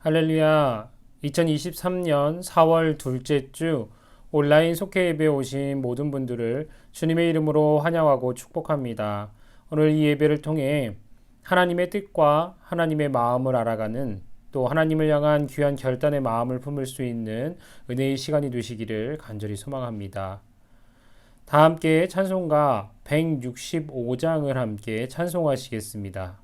할렐루야. 2023년 4월 둘째 주 온라인 속회 예배에 오신 모든 분들을 주님의 이름으로 환영하고 축복합니다. 오늘 이 예배를 통해 하나님의 뜻과 하나님의 마음을 알아가는, 또 하나님을 향한 귀한 결단의 마음을 품을 수 있는 은혜의 시간이 되시기를 간절히 소망합니다. 다 함께 찬송가 165장을 함께 찬송하시겠습니다.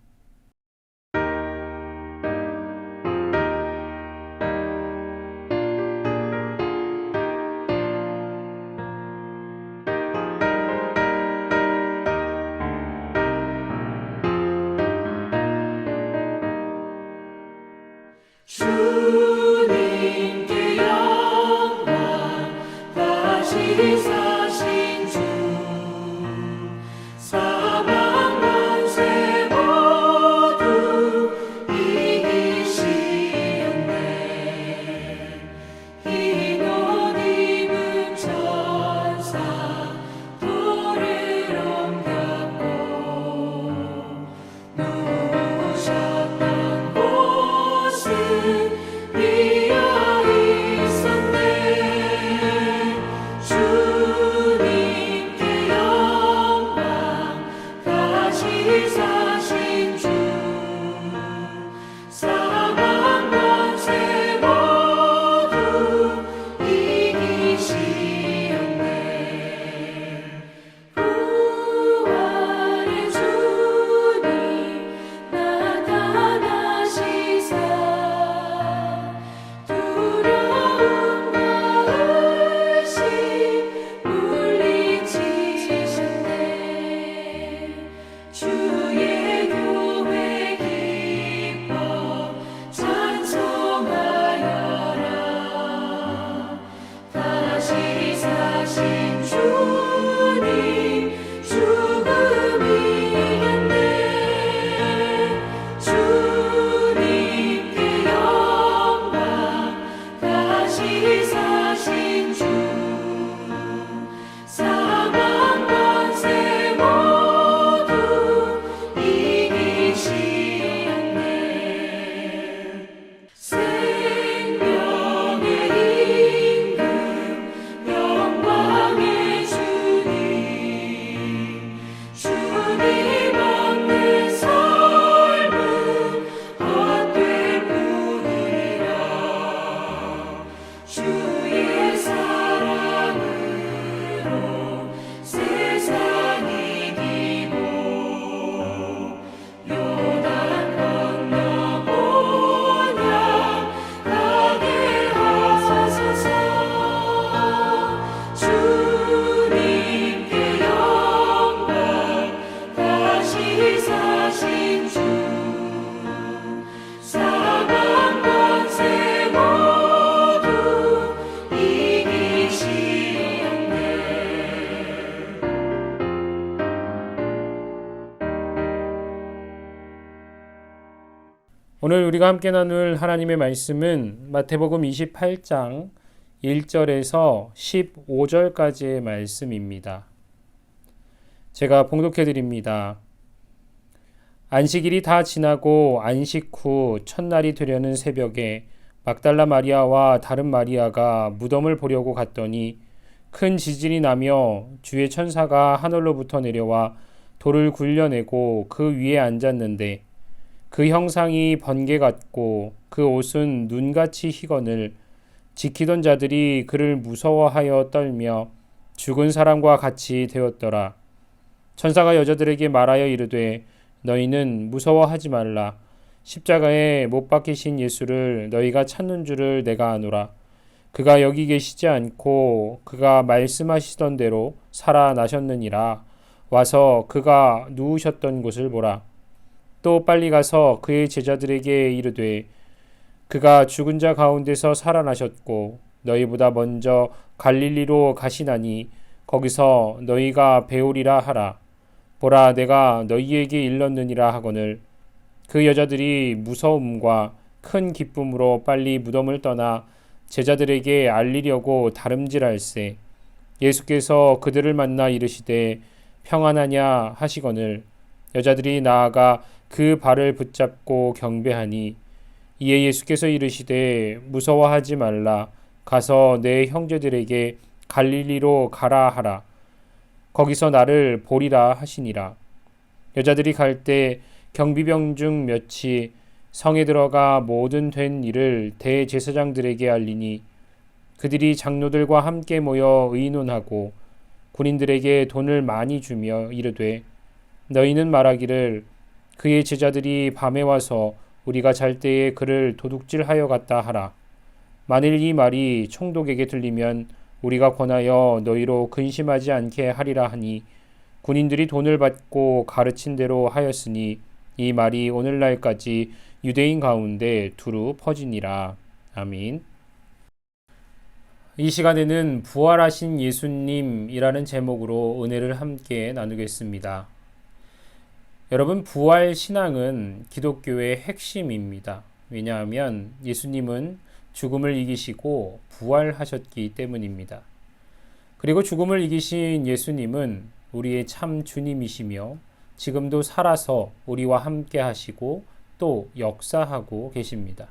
주님께 영광 다시 사신 주 사망 권세 모두 이기시었네. 흰 옷 입은 천사 돌을 옮겼고 누우셨던 곳은 비어 있었네. 주님께 영광 다시 사신 주 사망 권세 모두 이기시었네. 부활의 주님 나타나시사 두려움과 의심 물리치셨네. 주의 교회 기뻐 찬송하여라. 다시 사신 주님 죽음 이겼네. 주님께 영광 다시 사신 주 사망 권세 모두 이기시었네. 생명의 임금 영광의 주님 주님 없는 삶은 헛될 뿐이라. 주의 사랑으로 세상 이기고 요단 건너 본향 가게 하소서. 주님께 영광 다시 사신 주 사망 권세 모두 이기시었네. 오늘 우리가 함께 나눌 하나님의 말씀은 마태복음 28장 1절에서 15절까지의 말씀입니다. 제가 봉독해 드립니다. 안식일이 다 지나고 안식 후 첫날이 되려는 새벽에 막달라 마리아와 다른 마리아가 무덤을 보려고 갔더니 큰 지진이 나며 주의 천사가 하늘로부터 내려와 돌을 굴려내고 그 위에 앉았는데 그 형상이 번개 같고 그 옷은 눈같이 희거늘 지키던 자들이 그를 무서워하여 떨며 죽은 사람과 같이 되었더라. 천사가 여자들에게 말하여 이르되 너희는 무서워하지 말라. 십자가에 못 박히신 예수를 너희가 찾는 줄을 내가 아노라. 그가 여기 계시지 않고 그가 말씀하시던 대로 살아나셨느니라. 와서 그가 누우셨던 곳을 보라. 또 빨리 가서 그의 제자들에게 이르되 그가 죽은 자 가운데서 살아나셨고 너희보다 먼저 갈릴리로 가시나니 거기서 너희가 배우리라 하라. 보라, 내가 너희에게 일렀느니라 하거늘. 그 여자들이 무서움과 큰 기쁨으로 빨리 무덤을 떠나 제자들에게 알리려고 다름질할세. 예수께서 그들을 만나 이르시되 평안하냐 하시거늘 여자들이 나아가 그 발을 붙잡고 경배하니 이에 예수께서 이르시되 무서워하지 말라. 가서 내 형제들에게 갈릴리로 가라 하라. 거기서 나를 보리라 하시니라. 여자들이 갈 때 경비병 중 몇이 성에 들어가 모든 된 일을 대제사장들에게 알리니 그들이 장로들과 함께 모여 의논하고 군인들에게 돈을 많이 주며 이르되 너희는 말하기를 그의 제자들이 밤에 와서 우리가 잘 때에 그를 도둑질하여 갔다 하라. 만일 이 말이 총독에게 들리면 우리가 권하여 너희로 근심하지 않게 하리라 하니 군인들이 돈을 받고 가르친 대로 하였으니 이 말이 오늘날까지 유대인 가운데 두루 퍼지니라. 아멘. 이 시간에는 부활하신 예수님이라는 제목으로 은혜를 함께 나누겠습니다. 여러분, 부활 신앙은 기독교의 핵심입니다. 왜냐하면 예수님은 죽음을 이기시고 부활하셨기 때문입니다. 그리고 죽음을 이기신 예수님은 우리의 참 주님이시며 지금도 살아서 우리와 함께 하시고 또 역사하고 계십니다.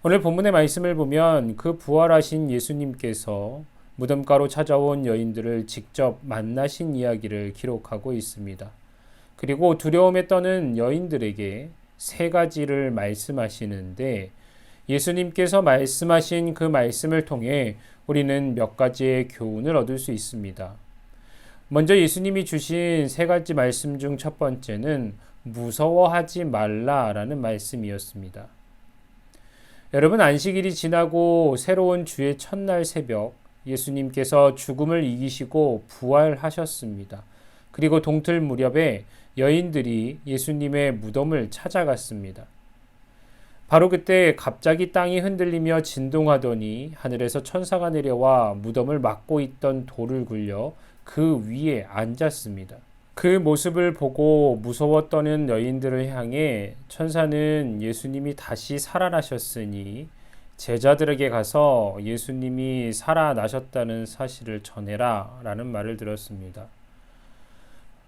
오늘 본문의 말씀을 보면 그 부활하신 예수님께서 무덤가로 찾아온 여인들을 직접 만나신 이야기를 기록하고 있습니다. 그리고 두려움에 떠는 여인들에게 세 가지를 말씀하시는데 예수님께서 말씀하신 그 말씀을 통해 우리는 몇 가지의 교훈을 얻을 수 있습니다. 먼저 예수님이 주신 세 가지 말씀 중 첫 번째는 무서워하지 말라라는 말씀이었습니다. 여러분, 안식일이 지나고 새로운 주의 첫날 새벽 예수님께서 죽음을 이기시고 부활하셨습니다. 그리고 동틀 무렵에 여인들이 예수님의 무덤을 찾아갔습니다. 바로 그때 갑자기 땅이 흔들리며 진동하더니 하늘에서 천사가 내려와 무덤을 막고 있던 돌을 굴려 그 위에 앉았습니다. 그 모습을 보고 무서워 떠는 여인들을 향해 천사는 예수님이 다시 살아나셨으니 제자들에게 가서 예수님이 살아나셨다는 사실을 전해라 라는 말을 들었습니다.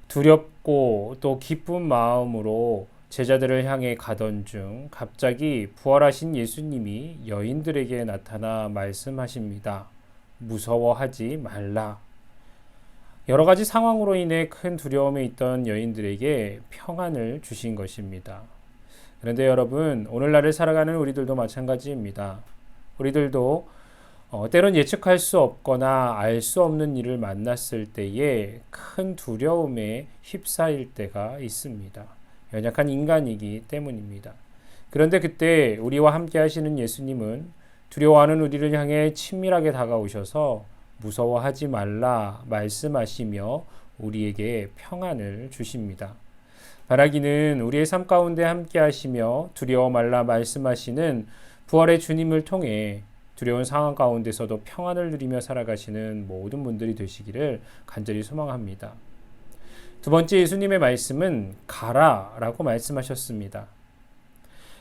두렵고 또 기쁜 마음으로 제자들을 향해 가던 중 갑자기 부활하신 예수님이 여인들에게 나타나 말씀하십니다. 무서워하지 말라. 여러 가지 상황으로 인해 큰 두려움에 있던 여인들에게 평안을 주신 것입니다. 그런데 여러분, 오늘날을 살아가는 우리들도 마찬가지입니다. 우리들도 때론 예측할 수 없거나 알 수 없는 일을 만났을 때에 큰 두려움에 휩싸일 때가 있습니다. 연약한 인간이기 때문입니다. 그런데 그때 우리와 함께 하시는 예수님은 두려워하는 우리를 향해 친밀하게 다가오셔서 무서워하지 말라 말씀하시며 우리에게 평안을 주십니다. 바라기는 우리의 삶 가운데 함께 하시며 두려워 말라 말씀하시는 부활의 주님을 통해 두려운 상황 가운데서도 평안을 누리며 살아가시는 모든 분들이 되시기를 간절히 소망합니다. 두 번째, 예수님의 말씀은 가라 라고 말씀하셨습니다.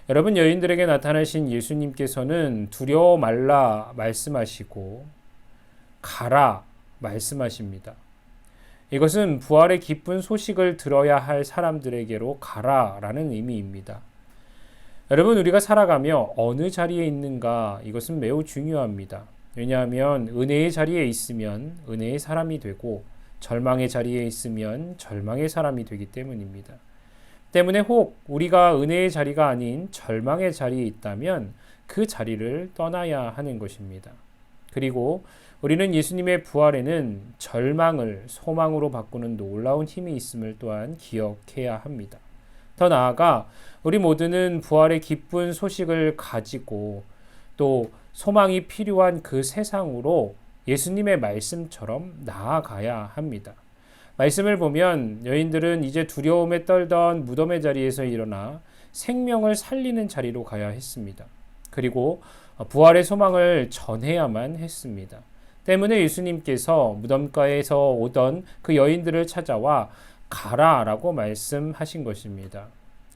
여러분, 여인들에게 나타나신 예수님께서는 두려워 말라 말씀하시고 가라 말씀하십니다. 이것은 부활의 기쁜 소식을 들어야 할 사람들에게로 가라 라는 의미입니다. 여러분, 우리가 살아가며 어느 자리에 있는가, 이것은 매우 중요합니다. 왜냐하면 은혜의 자리에 있으면 은혜의 사람이 되고 절망의 자리에 있으면 절망의 사람이 되기 때문입니다. 때문에 혹 우리가 은혜의 자리가 아닌 절망의 자리에 있다면 그 자리를 떠나야 하는 것입니다. 그리고 우리는 예수님의 부활에는 절망을 소망으로 바꾸는 놀라운 힘이 있음을 또한 기억해야 합니다. 더 나아가 우리 모두는 부활의 기쁜 소식을 가지고 또 소망이 필요한 그 세상으로 예수님의 말씀처럼 나아가야 합니다. 말씀을 보면 여인들은 이제 두려움에 떨던 무덤의 자리에서 일어나 생명을 살리는 자리로 가야 했습니다. 그리고 부활의 소망을 전해야만 했습니다. 때문에 예수님께서 무덤가에서 오던 그 여인들을 찾아와 가라라고 말씀하신 것입니다.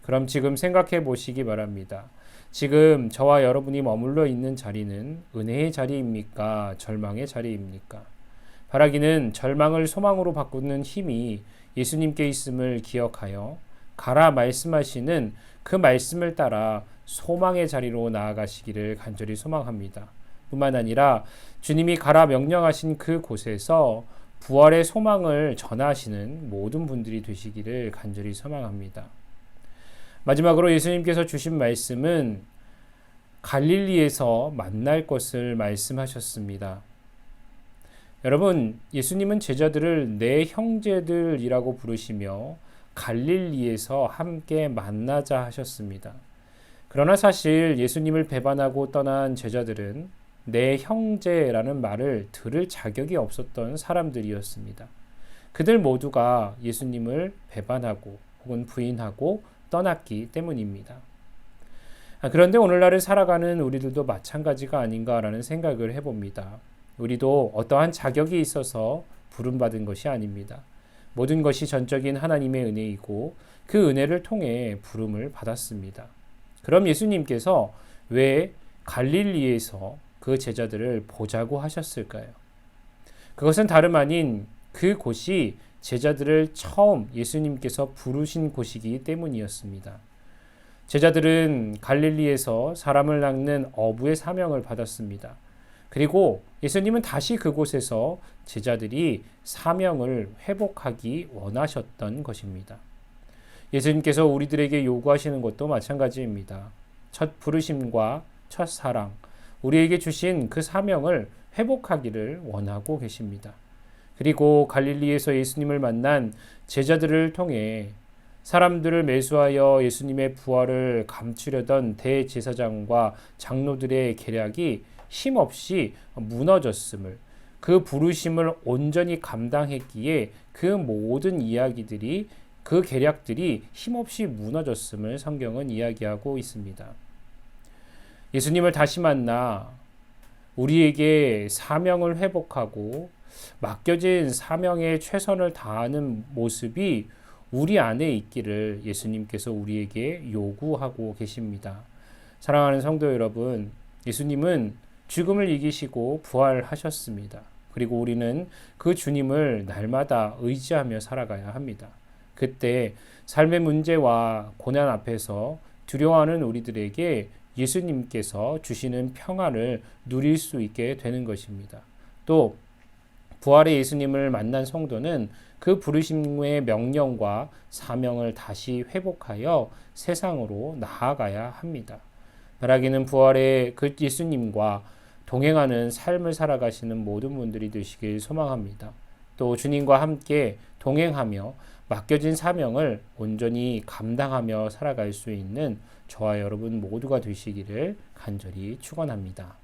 그럼 지금 생각해 보시기 바랍니다. 지금 저와 여러분이 머물러 있는 자리는 은혜의 자리입니까? 절망의 자리입니까? 바라기는 절망을 소망으로 바꾸는 힘이 예수님께 있음을 기억하여 가라 말씀하시는 그 말씀을 따라 소망의 자리로 나아가시기를 간절히 소망합니다. 뿐만 아니라 주님이 가라 명령하신 그 곳에서 부활의 소망을 전하시는 모든 분들이 되시기를 간절히 소망합니다. 마지막으로 예수님께서 주신 말씀은 갈릴리에서 만날 것을 말씀하셨습니다. 여러분, 예수님은 제자들을 내 형제들이라고 부르시며 갈릴리에서 함께 만나자 하셨습니다. 그러나 사실 예수님을 배반하고 떠난 제자들은 내 형제라는 말을 들을 자격이 없었던 사람들이었습니다. 그들 모두가 예수님을 배반하고 혹은 부인하고 떠났기 때문입니다. 그런데 오늘날을 살아가는 우리들도 마찬가지가 아닌가라는 생각을 해봅니다. 우리도 어떠한 자격이 있어서 부름받은 것이 아닙니다. 모든 것이 전적인 하나님의 은혜이고 그 은혜를 통해 부름을 받았습니다. 그럼 예수님께서 왜 갈릴리에서 그 제자들을 보자고 하셨을까요? 그것은 다름 아닌 그 곳이 제자들을 처음 예수님께서 부르신 곳이기 때문이었습니다. 제자들은 갈릴리에서 사람을 낚는 어부의 사명을 받았습니다. 그리고 예수님은 다시 그곳에서 제자들이 사명을 회복하기 원하셨던 것입니다. 예수님께서 우리들에게 요구하시는 것도 마찬가지입니다. 첫 부르심과 첫 사랑, 우리에게 주신 그 사명을 회복하기를 원하고 계십니다. 그리고 갈릴리에서 예수님을 만난 제자들을 통해 사람들을 매수하여 예수님의 부활을 감추려던 대제사장과 장로들의 계략이 힘없이 무너졌음을, 그 부르심을 온전히 감당했기에 그 모든 이야기들이, 그 계략들이 힘없이 무너졌음을 성경은 이야기하고 있습니다. 예수님을 다시 만나 우리에게 사명을 회복하고 맡겨진 사명에 최선을 다하는 모습이 우리 안에 있기를 예수님께서 우리에게 요구하고 계십니다. 사랑하는 성도 여러분, 예수님은 죽음을 이기시고 부활하셨습니다. 그리고 우리는 그 주님을 날마다 의지하며 살아가야 합니다. 그때 삶의 문제와 고난 앞에서 두려워하는 우리들에게 예수님께서 주시는 평안을 누릴 수 있게 되는 것입니다. 또 부활의 예수님을 만난 성도는 그 부르심의 명령과 사명을 다시 회복하여 세상으로 나아가야 합니다. 바라기는 부활의 그 예수님과 동행하는 삶을 살아가시는 모든 분들이 되시길 소망합니다. 또 주님과 함께 동행하며 맡겨진 사명을 온전히 감당하며 살아갈 수 있는 저와 여러분 모두가 되시기를 간절히 축원합니다.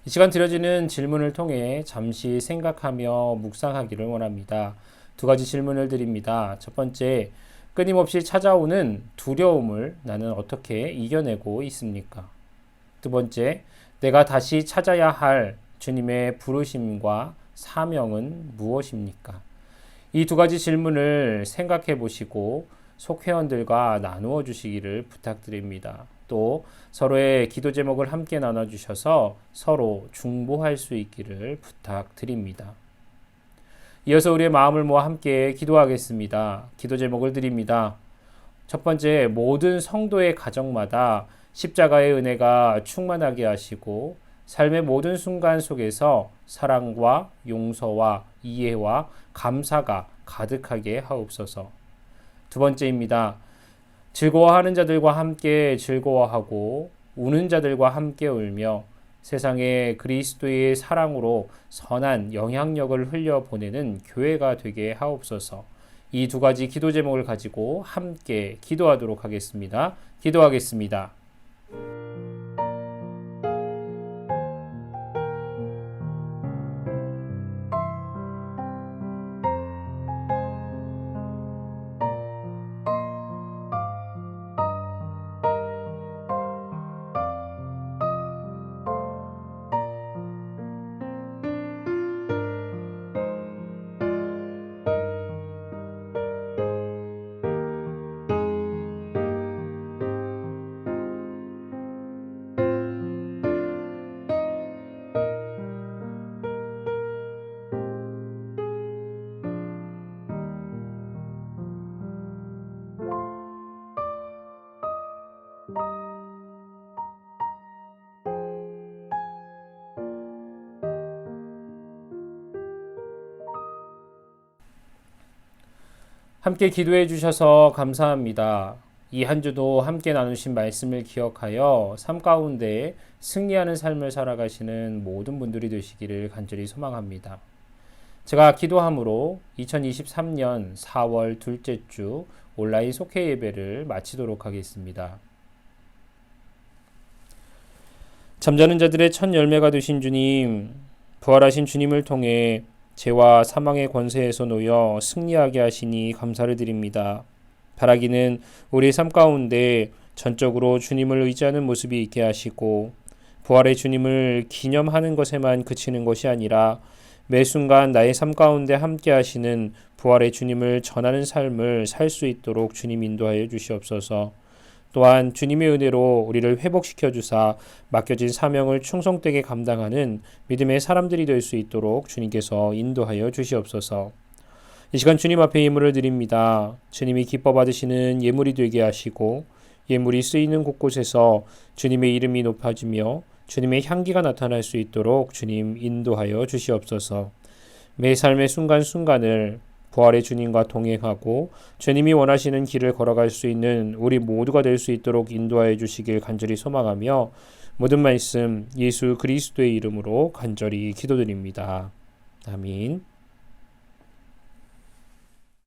이 시간 드려지는 질문을 통해 잠시 생각하며 묵상하기를 원합니다. 두 가지 질문을 드립니다. 첫 번째, 끊임없이 찾아오는 두려움을 나는 어떻게 이겨내고 있습니까? 두 번째, 내가 다시 찾아야 할 주님의 부르심과 사명은 무엇입니까? 이 두 가지 질문을 생각해 보시고 속회원들과 나누어 주시기를 부탁드립니다. 또 서로의 기도 제목을 함께 나눠주셔서 서로 중보할 수 있기를 부탁드립니다. 이어서 우리의 마음을 모아 함께 기도하겠습니다. 기도 제목을 드립니다. 첫 번째, 모든 성도의 가정마다 십자가의 은혜가 충만하게 하시고 삶의 모든 순간 속에서 사랑과 용서와 이해와 감사가 가득하게 하옵소서. 두 번째입니다. 즐거워하는 자들과 함께 즐거워하고 우는 자들과 함께 울며 세상에 그리스도의 사랑으로 선한 영향력을 흘려보내는 교회가 되게 하옵소서. 이 두 가지 기도 제목을 가지고 함께 기도하도록 하겠습니다. 기도하겠습니다. 함께 기도해 주셔서 감사합니다. 이 한 주도 함께 나누신 말씀을 기억하여 삶 가운데 승리하는 삶을 살아가시는 모든 분들이 되시기를 간절히 소망합니다. 제가 기도함으로 2023년 4월 둘째 주 온라인 속회 예배를 마치도록 하겠습니다. 잠자는 자들의 첫 열매가 되신 주님, 부활하신 주님을 통해 죄와 사망의 권세에서 놓여 승리하게 하시니 감사를 드립니다. 바라기는 우리 삶 가운데 전적으로 주님을 의지하는 모습이 있게 하시고 부활의 주님을 기념하는 것에만 그치는 것이 아니라 매 순간 나의 삶 가운데 함께 하시는 부활의 주님을 전하는 삶을 살 수 있도록 주님 인도하여 주시옵소서. 또한 주님의 은혜로 우리를 회복시켜 주사 맡겨진 사명을 충성되게 감당하는 믿음의 사람들이 될 수 있도록 주님께서 인도하여 주시옵소서. 이 시간 주님 앞에 예물을 드립니다. 주님이 기뻐 받으시는 예물이 되게 하시고 예물이 쓰이는 곳곳에서 주님의 이름이 높아지며 주님의 향기가 나타날 수 있도록 주님 인도하여 주시옵소서. 매 삶의 순간순간을 부활의 주님과 동행하고 주님이 원하시는 길을 걸어갈 수 있는 우리 모두가 될 수 있도록 인도하여 주시길 간절히 소망하며 모든 말씀 예수 그리스도의 이름으로 간절히 기도드립니다. 아멘.